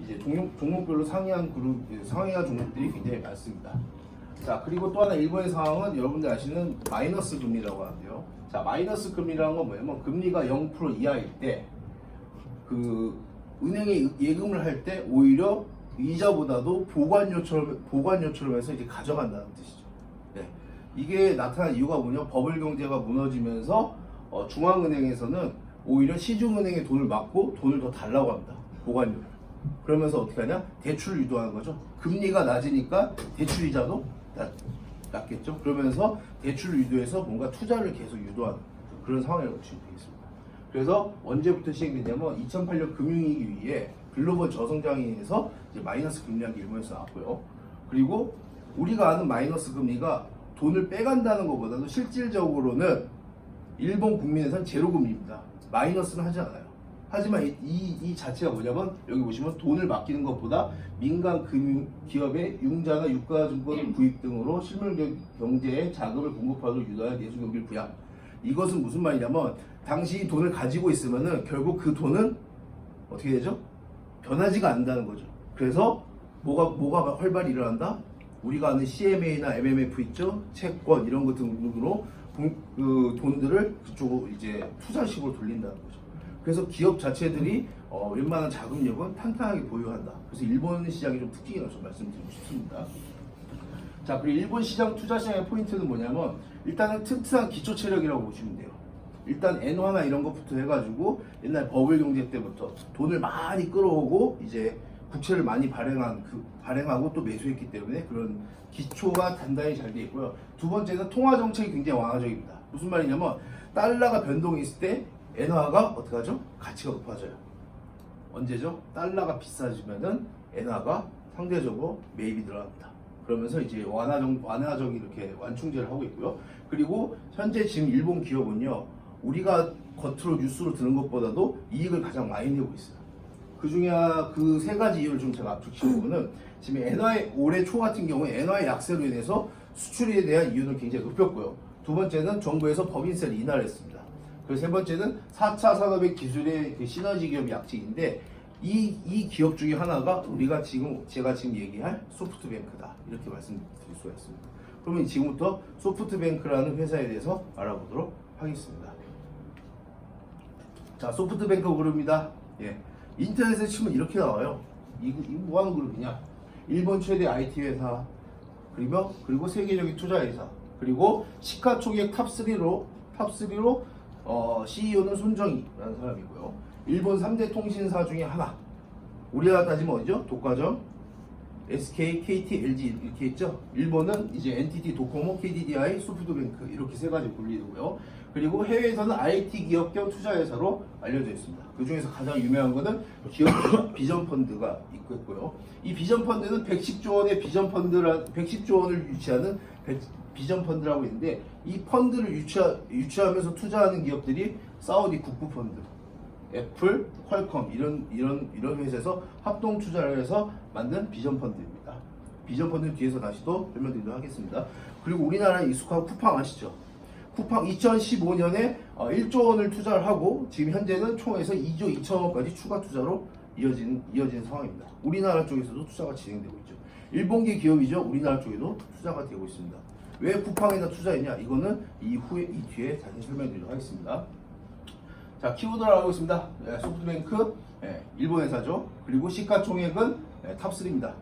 이제 종목별로 상이한 그룹, 상이한 종목들이 굉장히 많습니다. 자, 그리고 또 하나 일본의 상황은 여러분들 아시는 마이너스 금리라고 하는데요. 자, 마이너스 금리라는 건 뭐냐면 금리가 0% 이하일 때 그 은행에 예금을 할 때 오히려 이자보다도 보관료처럼 해서 이제 가져간다는 뜻이죠. 네. 이게 나타난 이유가 뭐냐? 버블 경제가 무너지면서 중앙은행에서는 오히려 시중은행에 돈을 막고 돈을 더 달라고 합니다. 보관료를. 그러면서 어떻게 하냐? 대출을 유도하는 거죠. 금리가 낮으니까 대출 이자도 낮겠죠. 그러면서 대출을 유도해서 뭔가 투자를 계속 유도하는 그런 상황이라고 보시면 되겠습니다. 그래서 언제부터 시행됐냐면 2008년 금융위기 이후에 글로벌 저성장에 의해서 이제 마이너스 금리라는 게 일본에서 나왔고요. 그리고 우리가 아는 마이너스 금리가 돈을 빼간다는 것보다도 실질적으로는 일본 국민에서는 제로 금리입니다. 마이너스는 하지 않아요. 하지만 이 자체가 뭐냐면 여기 보시면 돈을 맡기는 것보다 민간 금융 기업의 융자나 유가증권 구입 등으로 실물 경제에 자금을 공급하도록 유도하여 내수 경기를 부양. 이것은 무슨 말이냐면 당시 돈을 가지고 있으면은 결국 그 돈은 어떻게 되죠? 변하지가 않는다는 거죠. 그래서 뭐가 활발히 일어난다? 우리가 아는 CMA나 MMF 있죠? 채권 이런 것 등으로 그 돈들을 그쪽으로 이제 투자식으로 돌린다는 거죠. 그래서 기업 자체들이 웬만한 자금력은 탄탄하게 보유한다. 그래서 일본 시장이 좀 특징이라고 좀 말씀드리고 싶습니다. 자, 그리고 일본 시장 투자 시장의 포인트는 뭐냐면 일단은 튼튼한 기초 체력이라고 보시면 돼요. 일단 엔화나 이런 것부터 해가지고 옛날 버블 경제 때부터 돈을 많이 끌어오고 이제 국채를 많이 발행하고 또 매수했기 때문에 그런 기초가 단단히 잘 돼 있고요. 두 번째는 통화 정책이 굉장히 완화적입니다. 무슨 말이냐면 달러가 변동이 있을 때 엔화가 어떻게 하죠? 가치가 높아져요. 언제죠? 달러가 비싸지면은 엔화가 상대적으로 매입이 늘어납니다. 그러면서 이제 완화적 이렇게 완충제를 하고 있고요. 그리고 현재 지금 일본 기업은요, 우리가 겉으로 뉴스로 들은 것보다도 이익을 가장 많이 내고 있어요. 그 중에 그 세 가지 이유를 좀 제가 압축시켜보면은 지금 엔화의 올해 초 같은 경우에 엔화의 약세로 인해서 수출에 대한 이윤을 굉장히 높였고요. 두 번째는 정부에서 법인세를 인하를 했습니다. 그리고 세 번째는 4차 산업의 기술의 그 시너지 기업 약진인데 이 기업 중에 하나가 제가 지금 얘기할 소프트뱅크다. 이렇게 말씀드릴 수가 있습니다. 그러면 지금부터 소프트뱅크라는 회사에 대해서 알아보도록 하겠습니다. 자, 소프트뱅크 그룹입니다. 예. 인터넷에 치면 이렇게 나와요. 이거 뭐 하는 그룹이냐? 일본 최대 IT 회사, 그리고 세계적인 투자 회사, 그리고 시가총액 탑3로 CEO는 손정희라는 사람이고요. 일본 3대 통신사 중에 하나. 우리나라 따지면 어디죠? 독과점, SK, KT, LG 이렇게 있죠. 일본은 이제 NTT 도코모, KDDI, 소프트뱅크 이렇게 세 가지 분리되고요. 그리고 해외에서는 IT 기업 겸 투자회사로 알려져 있습니다. 그 중에서 가장 유명한 거는 기업 비전 펀드가 있고요. 이 비전 펀드는 110조 원의 비전 펀드라 110조 원을 유치하는 비전 펀드라고 있는데 이 펀드를 유치하면서 투자하는 기업들이 사우디 국부 펀드, 애플, 퀄컴 이런 회사에서 합동 투자를 해서 만든 비전 펀드입니다. 비전 펀드는 뒤에서 다시 또 설명드리도록 하겠습니다. 그리고 우리나라에 익숙한 쿠팡 아시죠? 쿠팡 2015년에 1조 원을 투자를 하고 지금 현재는 총에서 2조 2천억까지 추가 투자로 이어진 상황입니다. 우리나라 쪽에서도 투자가 진행되고 있죠. 일본계 기업이죠. 우리나라 쪽에도 투자가 되고 있습니다. 왜 쿠팡에다 투자했냐? 이거는 이 뒤에 자세히 설명드리도록 하겠습니다. 자, 키워드를 알고 있습니다. 소프트뱅크, 일본 회사죠. 그리고 시가총액은 탑3입니다.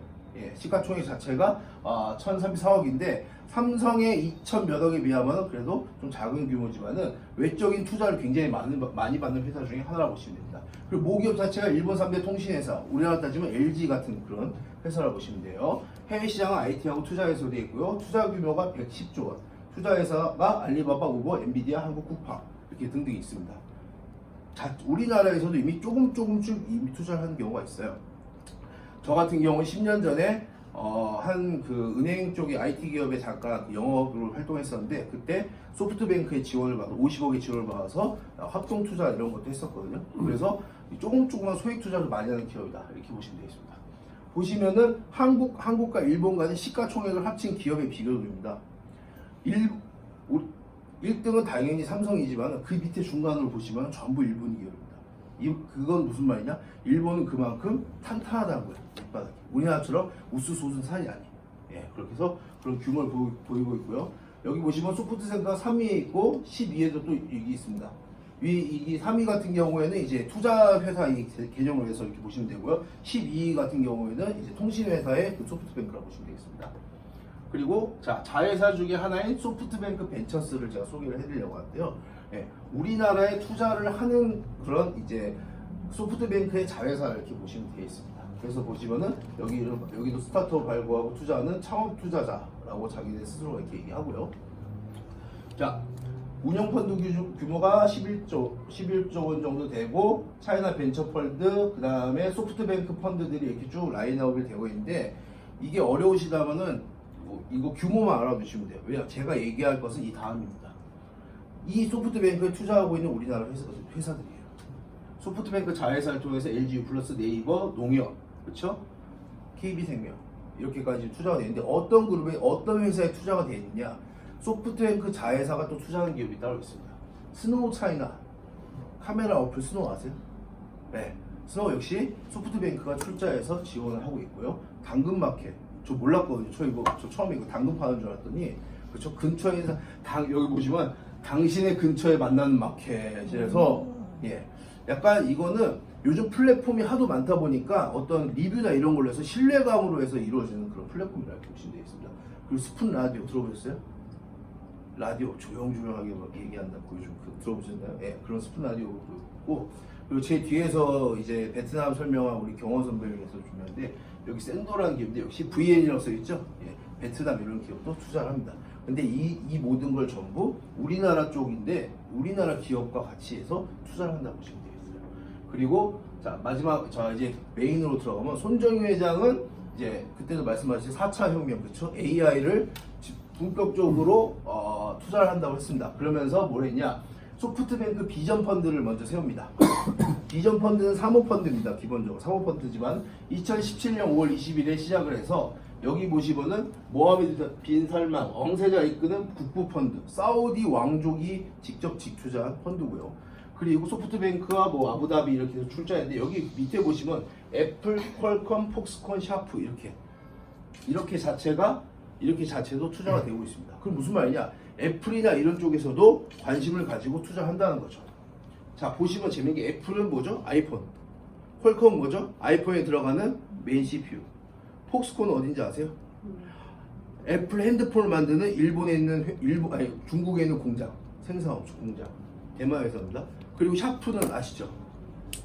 시가총액 자체가 1,034억인데 삼성의 2천 몇 억에 비하면 그래도 좀 작은 규모지만은 외적인 투자를 굉장히 많이 받는 회사 중에 하나라고 보시면 됩니다. 그리고 모기업 자체가 일본 3대 통신회사, 우리나라 따지면 LG 같은 그런 회사라고 보시면 돼요. 해외 시장은 IT하고 투자회사로 되어 있고요. 투자 규모가 110조 원. 투자회사가 알리바바, 우버, 엔비디아, 한국 쿠팡 이렇게 등등이 있습니다. 우리나라에서도 이미 조금씩 이미 투자를 하는 경우가 있어요. 저 같은 경우는 10년 전에 한 그 은행 쪽의 IT 기업에 잠깐 영업으로 활동했었는데 그때 소프트뱅크의 지원을 받아 50억의 지원을 받아서 합동 투자 이런 것도 했었거든요. 그래서 조금만 소액 투자를 많이 하는 기업이다 이렇게 보시면 되겠습니다. 보시면은 한국과 일본 간의 시가총액을 합친 기업의 비교입니다. 1등은 당연히 삼성이지만 그 밑에 중간으로 보시면 전부 일본 기업입니다. 그건 무슨 말이냐? 일본은 그만큼 탄탄하다는 거야. 밑바닥이. 우리나라처럼 우스솟은 산이 아니에요. 예, 그렇게 해서 그런 규모를 보이고 있고요. 여기 보시면 소프트뱅크가 3위에 있고 12위에도 또 여기 있습니다. 이 3위 같은 경우에는 이제 투자 회사 개념으로 해서 이렇게 보시면 되고요. 12위 같은 경우에는 이제 통신 회사의 그 소프트뱅크라고 보시면 되겠습니다. 그리고 자, 자회사 중에 하나인 소프트뱅크 벤처스를 제가 소개를 해드리려고 하는데요. 예, 우리나라에 투자를 하는 그런 이제 소프트뱅크의 자회사를 이렇게 보시면 되어 있습니다. 그래서 보시면은 여기도 스타트업 발굴하고 투자하는 창업 투자자라고 자기들 스스로 이렇게 얘기하고요. 자, 운영 펀드 규모가 11조 원 정도 되고 차이나 벤처 펀드, 그 다음에 소프트뱅크 펀드들이 이렇게 쭉 라인업이 되고 있는데 이게 어려우시다면은 이거 규모만 알아두시면 돼요. 왜냐? 제가 얘기할 것은 이 다음입니다. 이 소프트뱅크에 투자하고 있는 우리나라 회사들이에요. 소프트뱅크 자회사를 통해서 LG 플러스 네이버, 농협, 그렇죠? KB생명 이렇게까지 투자가 되어 있는데 어떤 그룹에 어떤 회사에 투자가 되어 있느냐? 소프트뱅크 자회사가 또 투자하는 기업이 따로 있습니다. 스노우 차이나 카메라 어플 스노우 아세요? 네, 스노우 역시 소프트뱅크가 출자해서 지원을 하고 있고요. 당근마켓 저 몰랐거든요. 저 처음에 이거 당근 파는 줄 알았더니 그렇죠? 근처에 여기 보시면 당신의 근처에 만나는 마켓이라서 예, 약간 이거는 요즘 플랫폼이 하도 많다 보니까 어떤 리뷰나 이런 걸로 해서 신뢰감으로 해서 이루어지는 그런 플랫폼이라고 보시면 되겠습니다. 그리고 스푼 라디오 들어보셨어요? 라디오 조용조용하게 얘기한다고 요즘 들어보셨나요? 예, 그런 스푼 라디오도 있고 그리고 제 뒤에서 이제 베트남 설명한 우리 경원 선배님께서 주는데 여기 샌도라는 기업인데 역시 VN이라고 써있죠? 예, 베트남 이런 기업도 투자를 합니다. 근데 이 모든 걸 전부 우리나라 쪽인데 우리나라 기업과 같이 해서 투자를 한다고 보시면 되겠어요. 그리고 자 마지막 이제 메인으로 들어가면 손정희 회장은 이제 그때도 말씀하신 4차 혁명 그쵸? AI를 본격적으로 투자를 한다고 했습니다. 그러면서 뭘 했냐? 소프트뱅크 비전 펀드를 먼저 세웁니다. 비전 펀드는 사모펀드입니다. 기본적으로 사모펀드지만 2017년 5월 20일에 시작을 해서 여기 보시면은 모하메드 빈 살만 왕세자 이끄는 국부펀드 사우디 왕족이 직접 직투자한 펀드고요. 그리고 소프트뱅크와 뭐 아부다비 이렇게 해서 출자했는데 여기 밑에 보시면 애플, 퀄컴, 폭스콘, 샤프 이렇게 자체도 투자가 되고 있습니다. 그럼 무슨 말이냐? 애플이나 이런 쪽에서도 관심을 가지고 투자한다는 거죠. 자, 보시면 재밌는 게 애플은 뭐죠? 아이폰. 퀄컴은 뭐죠? 아이폰에 들어가는 메인 CPU. 폭스콘은 어딘지 아세요? 애플 핸드폰을 만드는 중국에 있는 공장, 생산업 공장, 대만 회사입니다. 그리고 샤프는 아시죠?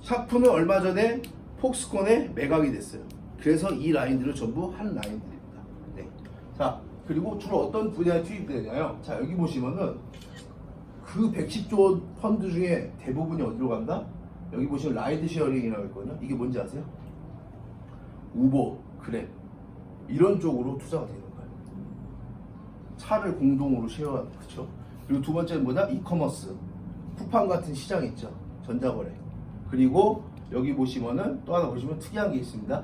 샤프는 얼마 전에 폭스콘에 매각이 됐어요. 그래서 이 라인들은 전부 한 라인들입니다. 네. 자, 그리고 주로 어떤 분야에 투입되냐요? 자, 여기 보시면은 그 110조 펀드 중에 대부분이 어디로 간다? 여기 보시면 라이드 쉐어링이라고 있거든요. 이게 뭔지 아세요? 우버, 그랩 이런 쪽으로 투자가 되는 거예요. 차를 공동으로 쉐어하는 그렇죠. 그리고 두 번째는 뭐냐? 이커머스, 쿠팡 같은 시장 있죠. 전자거래. 그리고 여기 보시면은 또 하나 보시면 특이한 게 있습니다.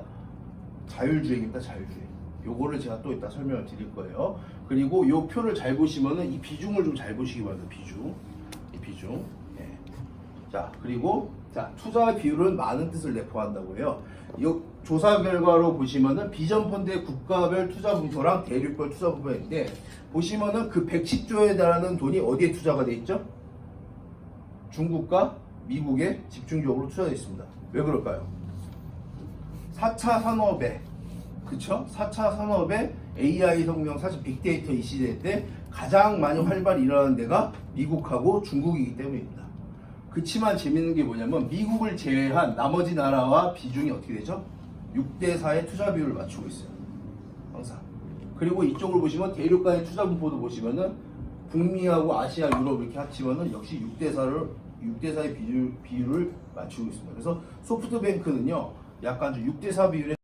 자율주행입니다. 자율주행. 요거를 제가 또 이따 설명을 드릴 거예요. 그리고 요 표를 잘 보시면은 이 비중을 좀 잘 보시기 바랍니다. 이 비중. 예. 자, 그리고 자, 투자 비율은 많은 뜻을 내포한다고 해요. 이 조사 결과로 보시면은 비전 펀드의 국가별 투자 분포랑 대륙별 투자 분포인데 보시면은 그 110조에 달하는 돈이 어디에 투자가 돼 있죠? 중국과 미국에 집중적으로 투자되어 있습니다. 왜 그럴까요? 4차 산업에 그쵸? 4차 산업에 AI 혁명 사실 빅데이터 이 시대 때 가장 많이 활발히 일어나는 데가 미국하고 중국이기 때문입니다. 그치만 재밌는 게 뭐냐면 미국을 제외한 나머지 나라와 비중이 어떻게 되죠? 6대4의 투자 비율을 맞추고 있어요. 항상. 그리고 이쪽을 보시면 대륙 간의 투자 분포도 보시면은 북미하고 아시아, 유럽 이렇게 합치면은 역시 6대4의 비율을 맞추고 있습니다. 그래서 소프트뱅크는요, 약간 좀 6대4 비율의